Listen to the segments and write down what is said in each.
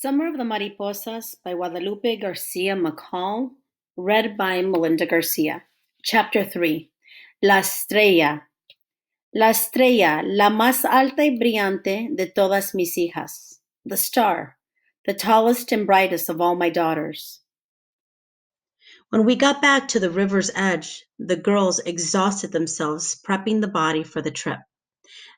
Summer of the Mariposas by Guadalupe Garcia McCall, read by Melinda Garcia. Chapter 3. La estrella. La estrella, la más alta y brillante de todas mis hijas. The star, the tallest and brightest of all my daughters. When we got back to the river's edge, the girls exhausted themselves prepping the body for the trip.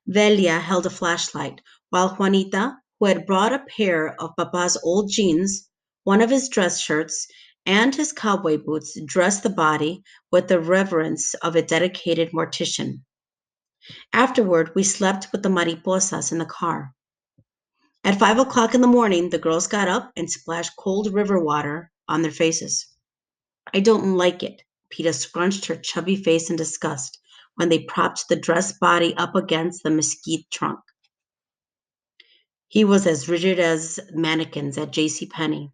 Velia held a flashlight, while Juanita, who had brought a pair of Papa's old jeans, one of his dress shirts, and his cowboy boots, dressed the body with the reverence of a dedicated mortician. Afterward, we slept with the Mariposas in the car. At 5 o'clock in the morning, the girls got up and splashed cold river water on their faces. I don't like it. Peta scrunched her chubby face in disgust when they propped the dressed body up against the mesquite trunk. He was as rigid as mannequins at J.C. Penney,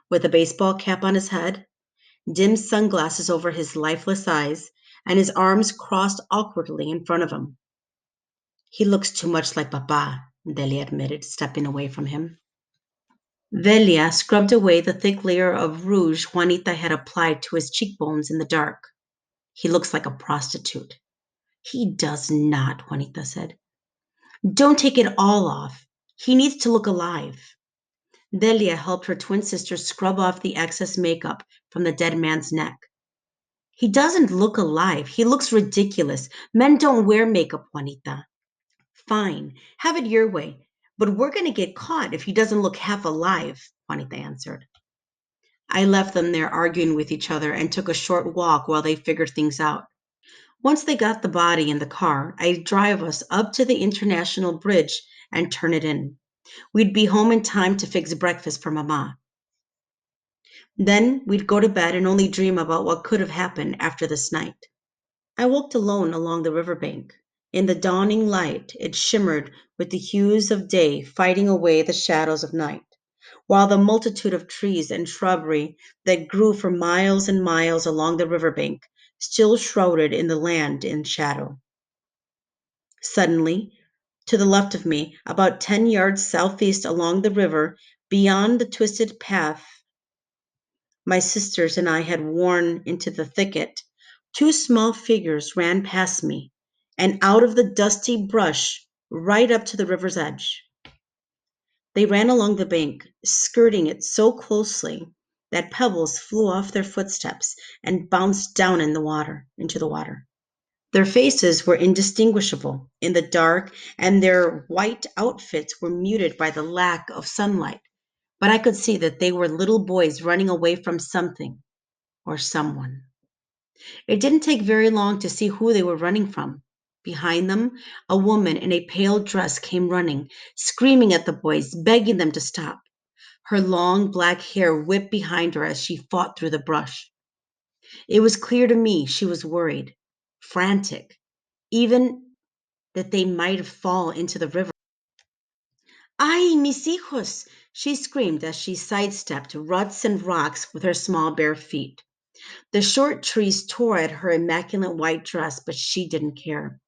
with a baseball cap on his head, dim sunglasses over his lifeless eyes, and his arms crossed awkwardly in front of him. He looks too much like Papa, Delia admitted, stepping away from him. Velia scrubbed away the thick layer of rouge Juanita had applied to his cheekbones in the dark. He looks like a prostitute. He does not, Juanita said. Don't take it all off. He needs to look alive. Delia helped her twin sister scrub off the excess makeup from the dead man's neck. He doesn't look alive. He looks ridiculous. Men don't wear makeup, Juanita. Fine, have it your way. But we're going to get caught if he doesn't look half alive, Juanita answered. I left them there arguing with each other and took a short walk while they figured things out. Once they got the body in the car, I'd drive us up to the International Bridge and turn it in. We'd be home in time to fix breakfast for Mama. Then we'd go to bed and only dream about what could have happened after this night. I walked alone along the riverbank. In the dawning light, it shimmered with the hues of day fighting away the shadows of night, while the multitude of trees and shrubbery that grew for miles and miles along the riverbank still shrouded in the land in shadow. Suddenly, to the left of me, about 10 yards southeast along the river, beyond the twisted path my sisters and I had worn into the thicket, two small figures ran past me and out of the dusty brush right up to the river's edge. They ran along the bank, skirting it so closely that pebbles flew off their footsteps and bounced down into the water. Their faces were indistinguishable in the dark, and their white outfits were muted by the lack of sunlight. But I could see that they were little boys running away from something or someone. It didn't take very long to see who they were running from. Behind them, a woman in a pale dress came running, screaming at the boys, begging them to stop. Her long black hair whipped behind her as she fought through the brush. It was clear to me she was worried, frantic, even that they might fall into the river. Ay, mis hijos! She screamed as she sidestepped ruts and rocks with her small bare feet. The short trees tore at her immaculate white dress, but she didn't care.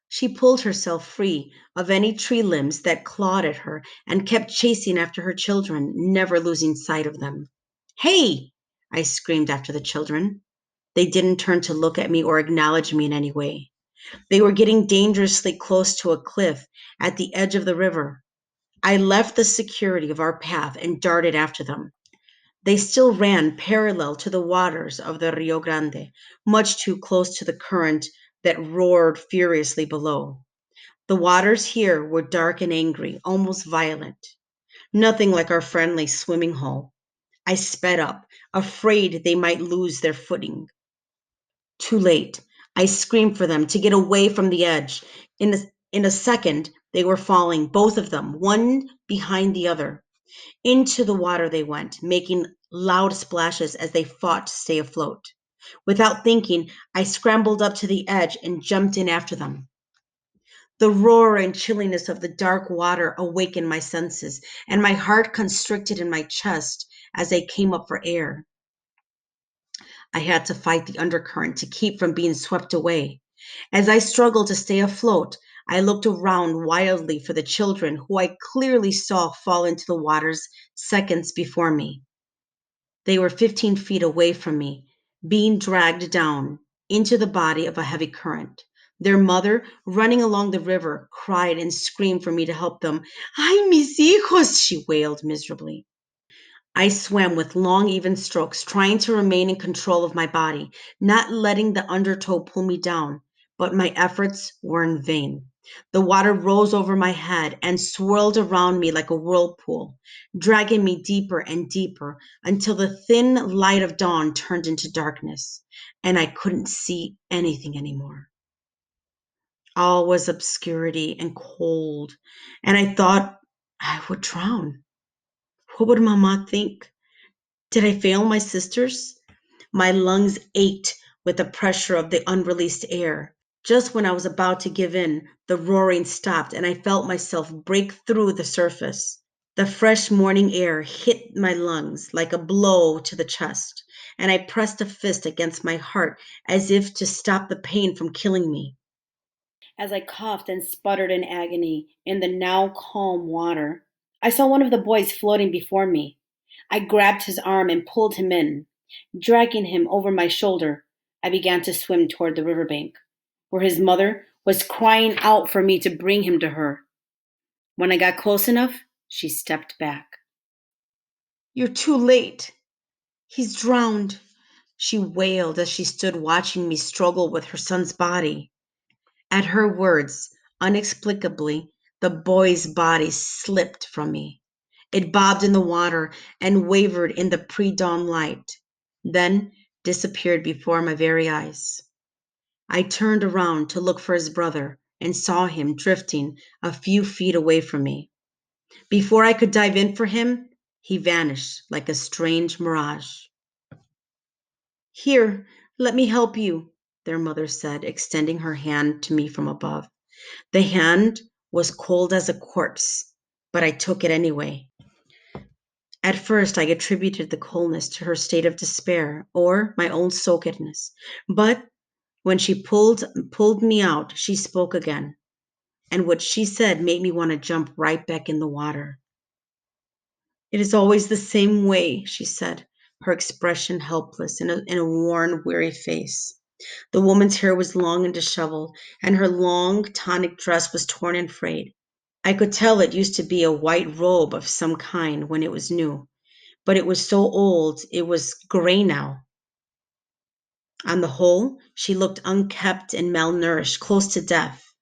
She pulled herself free of any tree limbs that clawed at her and kept chasing after her children, never losing sight of them. Hey! I screamed after the children. They didn't turn to look at me or acknowledge me in any way. They were getting dangerously close to a cliff at the edge of the river. I left the security of our path and darted after them. They still ran parallel to the waters of the Rio Grande, much too close to the current that roared furiously below. The waters here were dark and angry, almost violent. Nothing like our friendly swimming hole. I sped up, afraid they might lose their footing. Too late. I screamed for them to get away from the edge. In a second, they were falling, both of them, one behind the other. Into the water they went, making loud splashes as they fought to stay afloat. Without thinking, I scrambled up to the edge and jumped in after them. The roar and chilliness of the dark water awakened my senses, and my heart constricted in my chest as I came up for air. I had to fight the undercurrent to keep from being swept away. As I struggled to stay afloat, I looked around wildly for the children who I clearly saw fall into the waters seconds before me. They were 15 feet away from me, being dragged down into the body of a heavy current. Their mother, running along the river, cried and screamed for me to help them. Ay, mis hijos, she wailed miserably. I swam with long, even strokes, trying to remain in control of my body, not letting the undertow pull me down, but my efforts were in vain. The water rose over my head and swirled around me like a whirlpool, dragging me deeper and deeper until the thin light of dawn turned into darkness, and I couldn't see anything anymore. All was obscurity and cold, and I thought I would drown. What would Mama think? Did I fail my sisters? My lungs ached with the pressure of the unreleased air. Just when I was about to give in, the roaring stopped and I felt myself break through the surface. The fresh morning air hit my lungs like a blow to the chest, and I pressed a fist against my heart as if to stop the pain from killing me. As I coughed and sputtered in agony in the now calm water, I saw one of the boys floating before me. I grabbed his arm and pulled him in. Dragging him over my shoulder, I began to swim toward the riverbank, where his mother was crying out for me to bring him to her. When I got close enough, she stepped back. You're too late. He's drowned, she wailed as she stood watching me struggle with her son's body. At her words, inexplicably, the boy's body slipped from me. It bobbed in the water and wavered in the pre dawn light, then disappeared before my very eyes. I turned around to look for his brother and saw him drifting a few feet away from me. Before I could dive in for him, he vanished like a strange mirage. Here, let me help you, their mother said, extending her hand to me from above. The hand was cold as a corpse, but I took it anyway. At first, I attributed the coldness to her state of despair or my own soakedness. But when she pulled me out, she spoke again, and what she said made me want to jump right back in the water. It is always the same way, she said, her expression helpless in a worn, weary face. The woman's hair was long and disheveled, and her long, tonic dress was torn and frayed. I could tell it used to be a white robe of some kind when it was new, but it was so old it was gray now. On the whole, she looked unkempt and malnourished, close to death.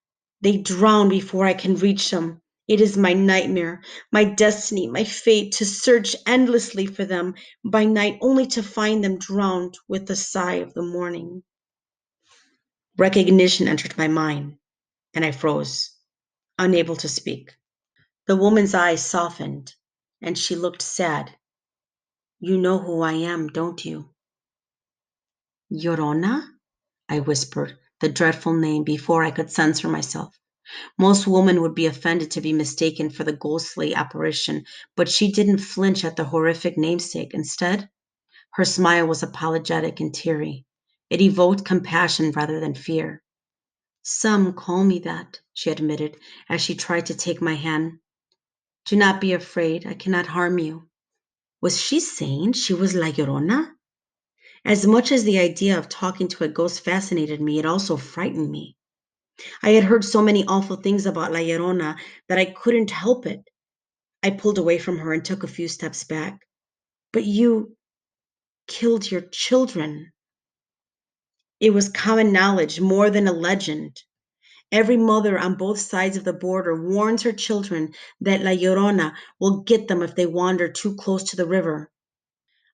They drown before I can reach them. It is my nightmare, my destiny, my fate to search endlessly for them by night only to find them drowned with the sigh of the morning. Recognition entered my mind, and I froze, unable to speak. The woman's eyes softened, and she looked sad. You know who I am, don't you? Llorona? I whispered, the dreadful name, before I could censor myself. Most women would be offended to be mistaken for the ghostly apparition, but she didn't flinch at the horrific namesake. Instead, her smile was apologetic and teary. It evoked compassion rather than fear. Some call me that, she admitted as she tried to take my hand. Do not be afraid, I cannot harm you. Was she saying she was La Llorona? As much as the idea of talking to a ghost fascinated me, it also frightened me. I had heard so many awful things about La Llorona that I couldn't help it. I pulled away from her and took a few steps back. But you killed your children. It was common knowledge, more than a legend. Every mother on both sides of the border warns her children that La Llorona will get them if they wander too close to the river.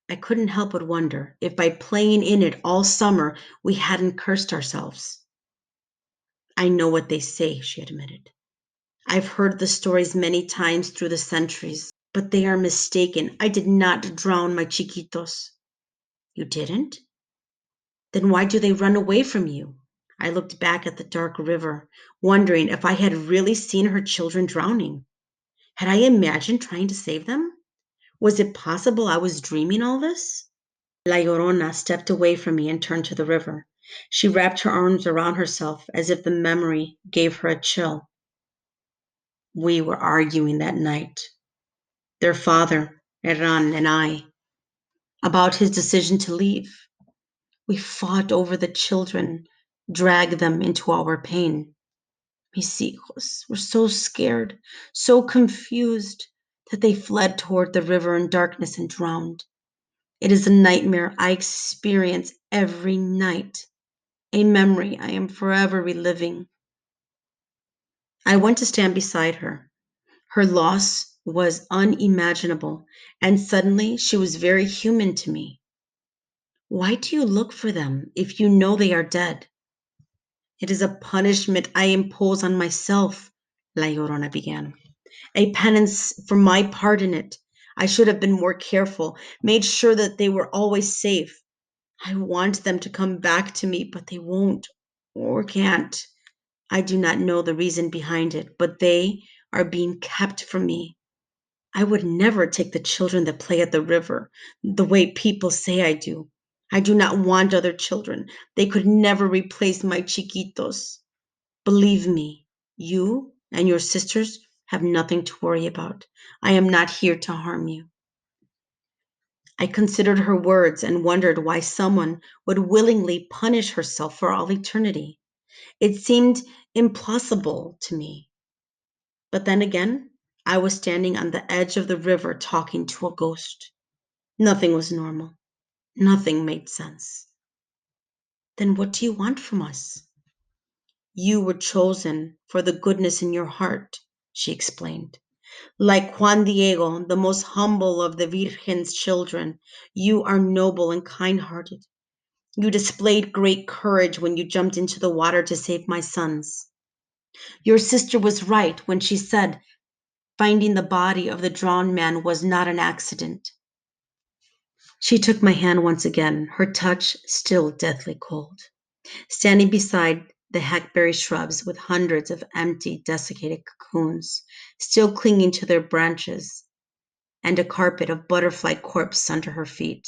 I couldn't help but wonder if by playing in it all summer we hadn't cursed ourselves. I know what they say, she admitted. I've heard the stories many times through the centuries, but they are mistaken. I did not drown my chiquitos. You didn't? Then why do they run away from you? I looked back at the dark river, wondering if I had really seen her children drowning. Had I imagined trying to save them? Was it possible I was dreaming all this? La Llorona stepped away from me and turned to the river. She wrapped her arms around herself as if the memory gave her a chill. We were arguing that night, their father, Herran, and I, about his decision to leave. We fought over the children, dragged them into our pain. Mis hijos were so scared, so confused, that they fled toward the river in darkness and drowned. It is a nightmare I experience every night, a memory I am forever reliving. I went to stand beside her. Her loss was unimaginable, and suddenly she was very human to me. Why do you look for them if you know they are dead? It is a punishment I impose on myself, La Llorona began. A penance for my part in it. I should have been more careful, made sure that they were always safe. I want them to come back to me, but they won't or can't. I do not know the reason behind it, but they are being kept from me. I would never take the children that play at the river the way people say I do. I do not want other children. They could never replace my chiquitos. Believe me, you and your sisters have nothing to worry about. I am not here to harm you. I considered her words and wondered why someone would willingly punish herself for all eternity. It seemed impossible to me. But then again, I was standing on the edge of the river talking to a ghost. Nothing was normal. Nothing made sense. Then what do you want from us? You were chosen for the goodness in your heart, she explained. Like Juan Diego, the most humble of the Virgen's children, you are noble and kind hearted. You displayed great courage when you jumped into the water to save my sons. Your sister was right when she said finding the body of the drowned man was not an accident. She took my hand once again, her touch still deathly cold. Standing beside the hackberry shrubs with hundreds of empty, desiccated cocoons still clinging to their branches, and a carpet of butterfly corpses under her feet.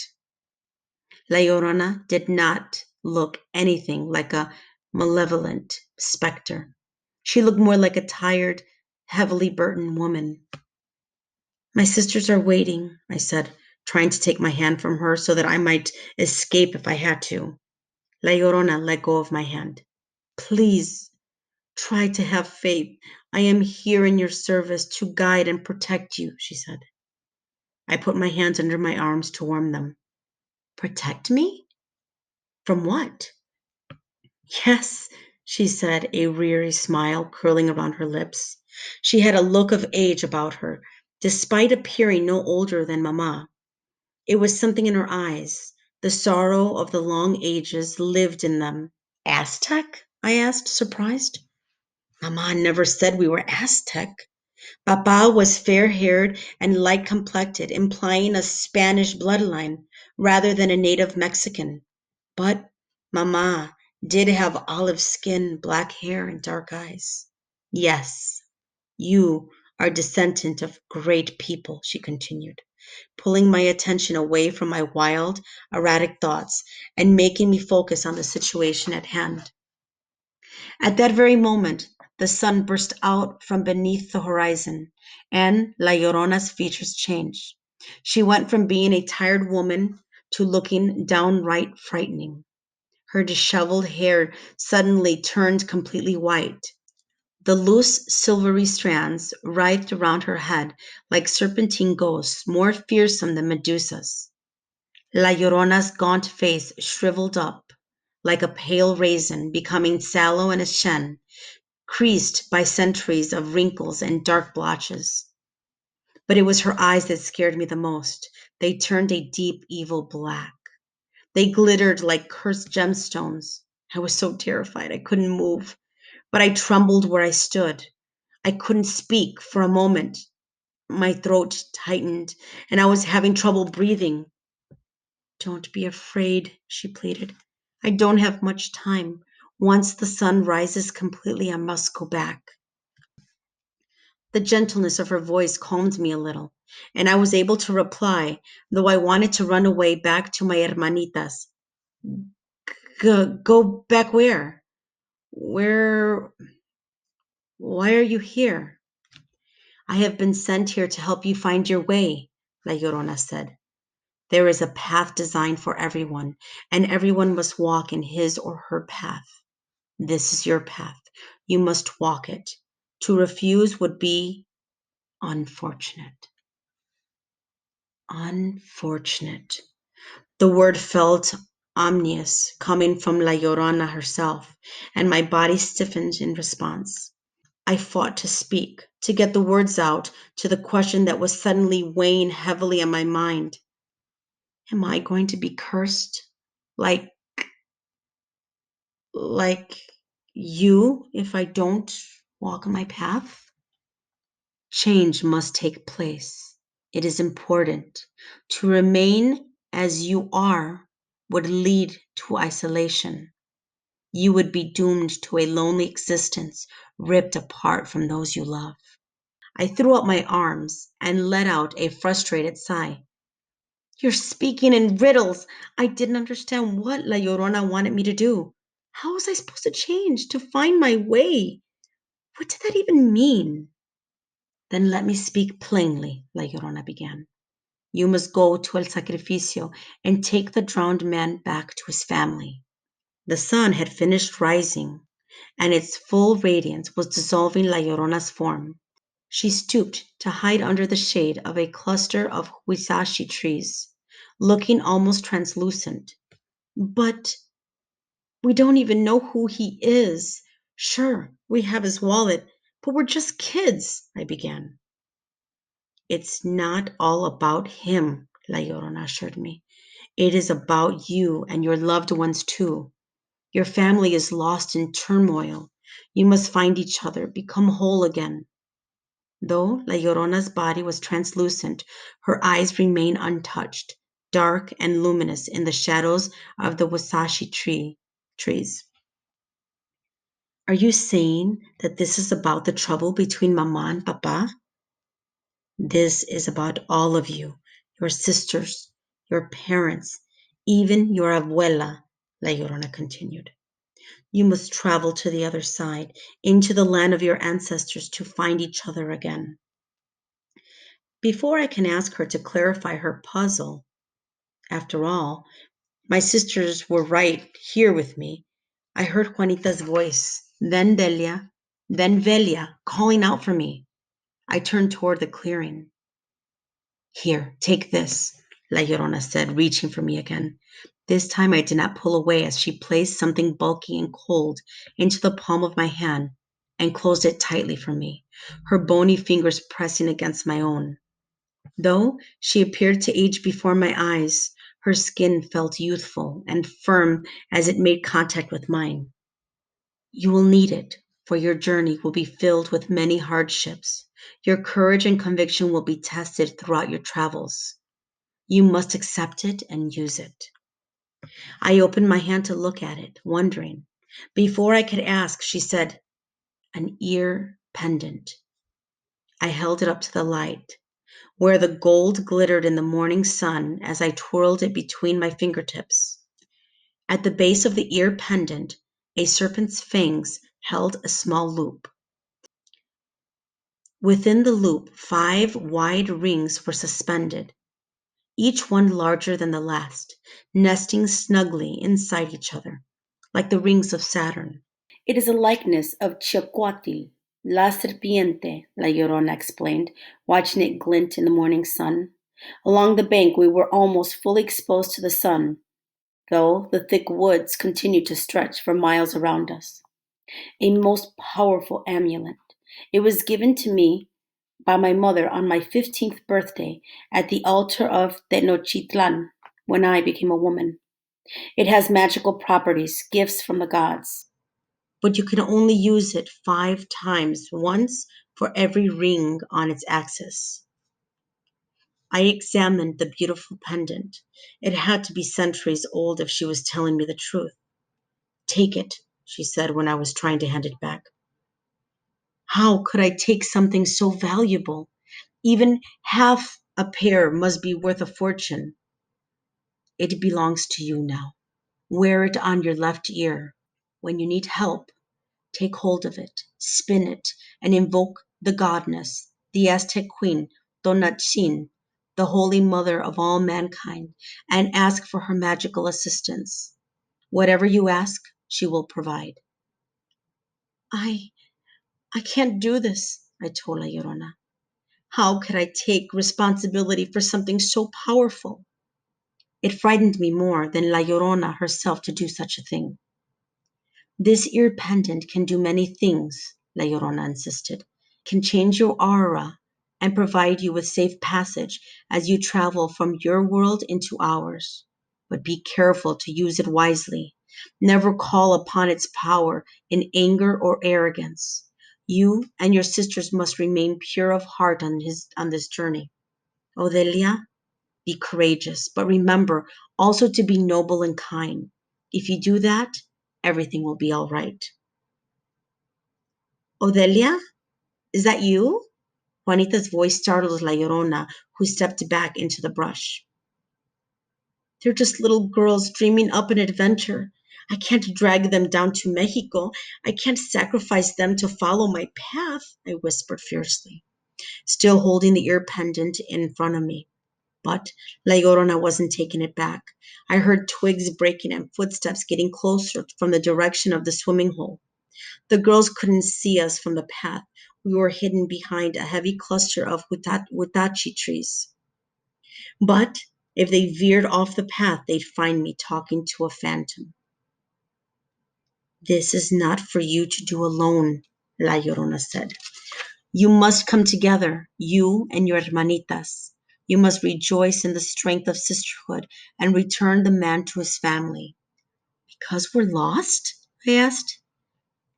La Llorona did not look anything like a malevolent specter. She looked more like a tired, heavily burdened woman. My sisters are waiting, I said, trying to take my hand from her so that I might escape if I had to. La Llorona let go of my hand. Please, try to have faith. I am here in your service to guide and protect you, she said. I put my hands under my arms to warm them. Protect me? From what? Yes, she said, a weary smile curling around her lips. She had a look of age about her, despite appearing no older than Mamma. It was something in her eyes. The sorrow of the long ages lived in them. Aztec? I asked, surprised. Mamma never said we were Aztec. Papa was fair-haired and light-complected, implying a Spanish bloodline rather than a native Mexican. But Mama did have olive skin, black hair, and dark eyes. Yes, you are descendant of great people, she continued, pulling my attention away from my wild, erratic thoughts and making me focus on the situation at hand. At that very moment, the sun burst out from beneath the horizon, and La Llorona's features changed. She went from being a tired woman to looking downright frightening. Her disheveled hair suddenly turned completely white. The loose, silvery strands writhed around her head like serpentine ghosts, more fearsome than Medusa's. La Llorona's gaunt face shriveled up like a pale raisin, becoming sallow and ashen, creased by centuries of wrinkles and dark blotches. But it was her eyes that scared me the most. They turned a deep, evil black. They glittered like cursed gemstones. I was so terrified I couldn't move, but I trembled where I stood. I couldn't speak for a moment. My throat tightened, and I was having trouble breathing. Don't be afraid, she pleaded. I don't have much time. Once the sun rises completely, I must go back. The gentleness of her voice calmed me a little, and I was able to reply, though I wanted to run away back to my hermanitas. Go back where? Where? Why are you here? I have been sent here to help you find your way, La Llorona said. There is a path designed for everyone, and everyone must walk in his or her path. This is your path. You must walk it. To refuse would be unfortunate. Unfortunate. The word felt ominous coming from La Llorona herself, and my body stiffened in response. I fought to speak, to get the words out to the question that was suddenly weighing heavily on my mind. Am I going to be cursed? Like, like you if I don't walk on my path? Change must take place. It is important. To remain as you are would lead to isolation. You would be doomed to a lonely existence, ripped apart from those you love. I threw up my arms and let out a frustrated sigh. You're speaking in riddles. I didn't understand what La Llorona wanted me to do. How was I supposed to change, to find my way? What did that even mean? Then let me speak plainly, La Llorona began. You must go to El Sacrificio and take the drowned man back to his family. The sun had finished rising, and its full radiance was dissolving La Llorona's form. She stooped to hide under the shade of a cluster of huisache trees, looking almost translucent. But we don't even know who he is. Sure, we have his wallet, but we're just kids, I began. It's not all about him, La Llorona assured me. It is about you and your loved ones too. Your family is lost in turmoil. You must find each other, become whole again. Though La Llorona's body was translucent, her eyes remained untouched, dark and luminous in the shadows of the trees. Are you saying that this is about the trouble between Mama and Papa? This is about all of you, your sisters, your parents, even your abuela, La Llorona continued. You must travel to the other side, into the land of your ancestors to find each other again. Before I can ask her to clarify her puzzle, after all, my sisters were right here with me. I heard Juanita's voice, then Delia, then Velia calling out for me. I turned toward the clearing. Here, take this, La Llorona said, reaching for me again. This time I did not pull away as she placed something bulky and cold into the palm of my hand and closed it tightly for me, her bony fingers pressing against my own. Though she appeared to age before my eyes, her skin felt youthful and firm as it made contact with mine. You will need it, for your journey will be filled with many hardships. Your courage and conviction will be tested throughout your travels. You must accept it and use it. I opened my hand to look at it, wondering. Before I could ask, she said, an ear pendant. I held it up to the light, where the gold glittered in the morning sun as I twirled it between my fingertips. At the base of the ear pendant, a serpent's fangs held a small loop. Within the loop, 5 wide rings were suspended, each one larger than the last, nesting snugly inside each other, like the rings of Saturn. It is a likeness of Chiacuatl, La Serpiente, La Llorona explained, watching it glint in the morning sun. Along the bank we were almost fully exposed to the sun, though the thick woods continued to stretch for miles around us. A most powerful amulet. It was given to me by my mother on my 15th birthday at the altar of Tenochtitlan when I became a woman. It has magical properties, gifts from the gods. But you can only use it 5 times, once for every ring on its axis. I examined the beautiful pendant. It had to be centuries old if she was telling me the truth. Take it, she said when I was trying to hand it back. How could I take something so valuable? Even half a pair must be worth a fortune. It belongs to you now. Wear it on your left ear. When you need help, take hold of it, spin it, and invoke the goddess, the Aztec queen, Tonantzin, the holy mother of all mankind, and ask for her magical assistance. Whatever you ask, she will provide. I I can't do this, I told La Llorona. How could I take responsibility for something so powerful? It frightened me more than La Llorona herself to do such a thing. This ear pendant can do many things, La Llorona insisted. Can change your aura and provide you with safe passage as you travel from your world into ours. But be careful to use it wisely. Never call upon its power in anger or arrogance. You and your sisters must remain pure of heart on this journey. Odelia, be courageous, but remember also to be noble and kind. If you do that, everything will be all right. Odelia, is that you? Juanita's voice startled La Llorona, who stepped back into the brush. They're just little girls dreaming up an adventure. I can't drag them down to Mexico. I can't sacrifice them to follow my path, I whispered fiercely, still holding the ear pendant in front of me. But La Llorona wasn't taking it back. I heard twigs breaking and footsteps getting closer from the direction of the swimming hole. The girls couldn't see us from the path. We were hidden behind a heavy cluster of hutachi trees. But if they veered off the path, they'd find me talking to a phantom. This is not for you to do alone, La Llorona said. You must come together, you and your hermanitas. You must rejoice in the strength of sisterhood and return the man to his family. Because we're lost? I asked.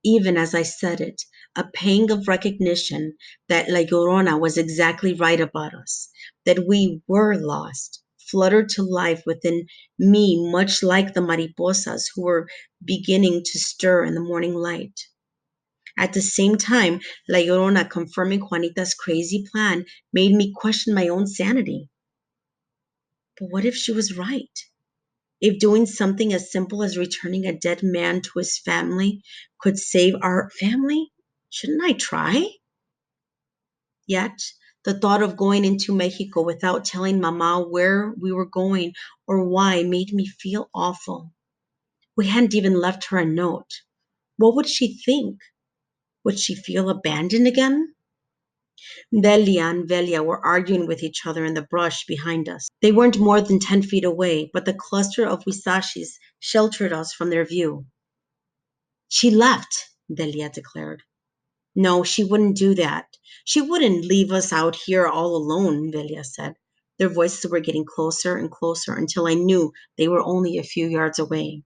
Even as I said it, a pang of recognition that La Llorona was exactly right about us, that we were lost, fluttered to life within me, much like the mariposas who were beginning to stir in the morning light. At the same time, La Llorona confirming Juanita's crazy plan made me question my own sanity. But what if she was right? If doing something as simple as returning a dead man to his family could save our family, shouldn't I try? Yet, the thought of going into Mexico without telling Mama where we were going or why made me feel awful. We hadn't even left her a note. What would she think? Would she feel abandoned again? Delia and Velia were arguing with each other in the brush behind us. They weren't more than 10 feet away, but the cluster of wisashis sheltered us from their view. She left, Delia declared. No, she wouldn't do that. She wouldn't leave us out here all alone, Velia said. Their voices were getting closer and closer until I knew they were only a few yards away.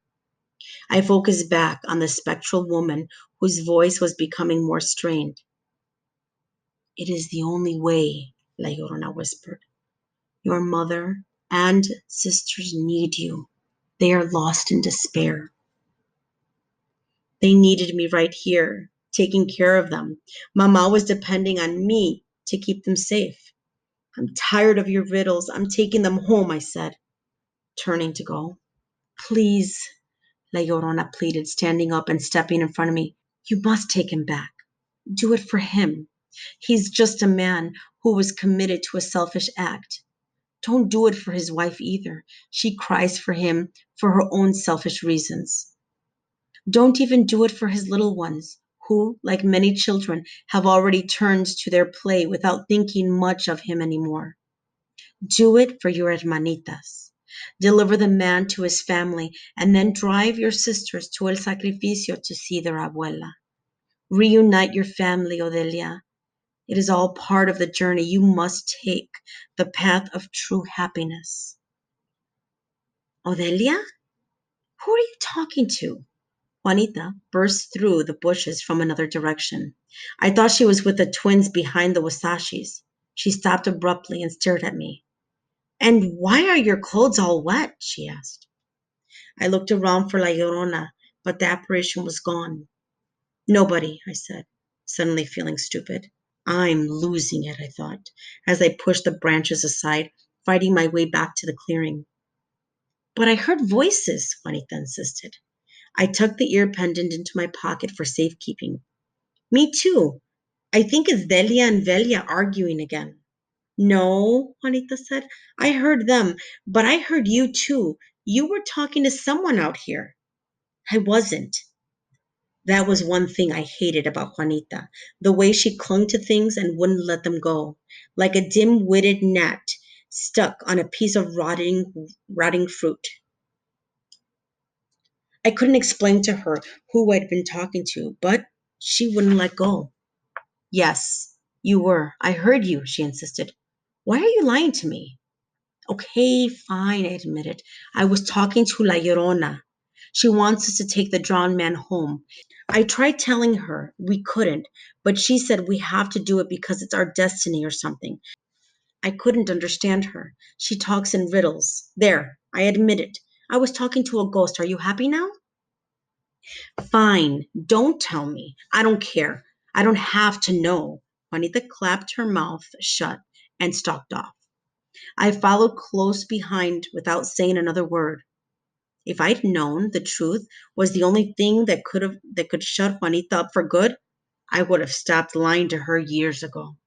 I focused back on the spectral woman whose voice was becoming more strained. It is the only way, La Llorona whispered. Your mother and sisters need you. They are lost in despair. They needed me right here, taking care of them. Mama was depending on me to keep them safe. I'm tired of your riddles. I'm taking them home, I said, turning to go. Please, La Llorona pleaded, standing up and stepping in front of me. You must take him back. Do it for him. He's just a man who was committed to a selfish act. Don't do it for his wife either. She cries for him for her own selfish reasons. Don't even do it for his little ones, who, like many children, have already turned to their play without thinking much of him anymore. Do it for your hermanitas. Deliver the man to his family, and then drive your sisters to El Sacrificio to see their abuela. Reunite your family, Odelia. It is all part of the journey you must take, the path of true happiness. Odelia? Who are you talking to? Juanita burst through the bushes from another direction. I thought she was with the twins behind the wasashis. She stopped abruptly and stared at me. And why are your clothes all wet? She asked. I looked around for La Llorona, but the apparition was gone. Nobody, I said, suddenly feeling stupid. I'm losing it, I thought, as I pushed the branches aside, fighting my way back to the clearing. But I heard voices, Juanita insisted. I tucked the ear pendant into my pocket for safekeeping. Me too. I think it's Delia and Velia arguing again. No, Juanita said. I heard them, but I heard you too. You were talking to someone out here. I wasn't. That was one thing I hated about Juanita, the way she clung to things and wouldn't let them go, like a dim-witted gnat stuck on a piece of rotting fruit. I couldn't explain to her who I'd been talking to, but she wouldn't let go. Yes, you were. I heard you, she insisted. Why are you lying to me? Okay, fine, I admitted. I was talking to La Llorona. She wants us to take the drawn man home. I tried telling her we couldn't, but she said we have to do it because it's our destiny or something. I couldn't understand her. She talks in riddles. There, I admit it. I was talking to a ghost. Are you happy now? Fine, don't tell me. I don't care. I don't have to know. Juanita clapped her mouth shut and stalked off. I followed close behind without saying another word. If I'd known the truth was the only thing that could shut Juanita up for good, I would have stopped lying to her years ago.